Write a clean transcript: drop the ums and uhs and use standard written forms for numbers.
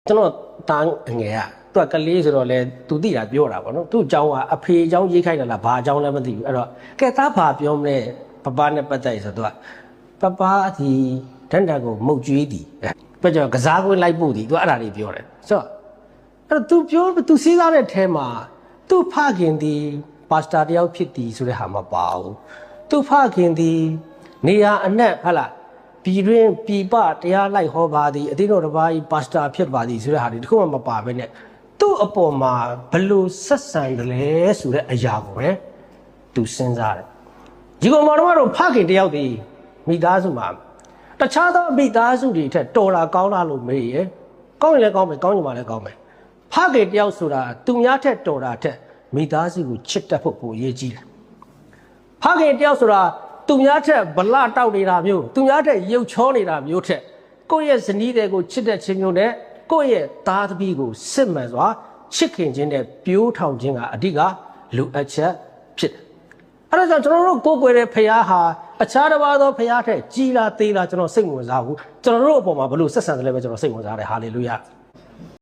ကျွန်တော်တားငယ်อ่ะသူကကလေးဆိုတော့လေသူသိတာပြောတာပေါ့နော်သူ့အကြောင်းကအဖေအကြောင်းရေးခိုင်းတယ်လားဘာအကြောင်းလဲမသိဘူးအဲ့တော့ကဲသားဘာပြောမလဲပပနဲ့ပတ်သက်ဆိုတော့သူကပပဒီတန်တန်ကိုမုတ်ကျွေးသည်ပြကြကစားကွင်းလိုက်ပို့သည်သူအဲ့ဒါတွေပြောတယ်ဆိုတော့အဲ့တော့သူပြောသူစဉ်းစားတဲ့ထဲမှာသူ့ဖခင်ဒီပါစတာတယောက်ဖြစ်သည်ဆိုတဲ့ဟာမပါဘူးသူ့ဖခင်ဒီနေရာအနှံ့ဟာလားပြည်တွင်ပြည်ပတရားလိုက်ဟောပါသည်အသင်းတော်တစ်ပါးကြီးပါစတာဖြစ်ပါသည်ဆိုတဲ့ဟာတွေတခုမှမပါဘဲနဲ့သူ့အပေါ်မှာဘလို့ဆက်ဆံတယ်လဲဆိုတဲ့အရာကိုပဲသူစဉ်းစားတယ်ဒီကောင်မတော်ဖခင်တယောက်ဒီမိသားစုမှာတခြားသောမိသားစုတွေထက်တော်တာကောင်းလားလို့မေးရယ်ကောင်းရင်လည်းကောင်းမယ်ကောင်းရင်မှလည်းကောင်းမယ်ဖခင်တယောက်ဆိုတာသူများထက်တော်တာထက်မိသားစုကိုချစ်တတ်ဖို့ပိုအရေးကြီးတယ်ဖခင်တယောက်ဆိုတာသူများထက်ဗလတောက်နေတာမျိုးသူများထက်ရုပ်ချောနေတာမျိုးထက်ကိုယ့်ရဲ့ဇနီးတွေကိုချစ်တဲ့ခြင်းမျိုးနဲ့ကိုယ့်ရဲ့သားသမီးကိုစစ်မှန်စွာချစ်ခင်ခြင်းနဲ့ပြိုးထောင်ခြင်းကအဓိကလိုအပ်ချက်ဖြစ်တယ်။အဲဒါကြောင့်ကျွန်တော်တို့ကိုယ်ကွယ်တဲ့ဖခင်ဟာအခြားတစ်ပါးသောဖခင်ထက်ကြီးလားသေးလားကျွန်တော်စိတ်ဝင်စားဘူး။ကျွန်တော်တို့အပေါ်မှာဘလို့ဆက်ဆံတယ်လဲပဲကျွန်တော်စိတ်ဝင်စားတယ်ဟာလေလုယာ။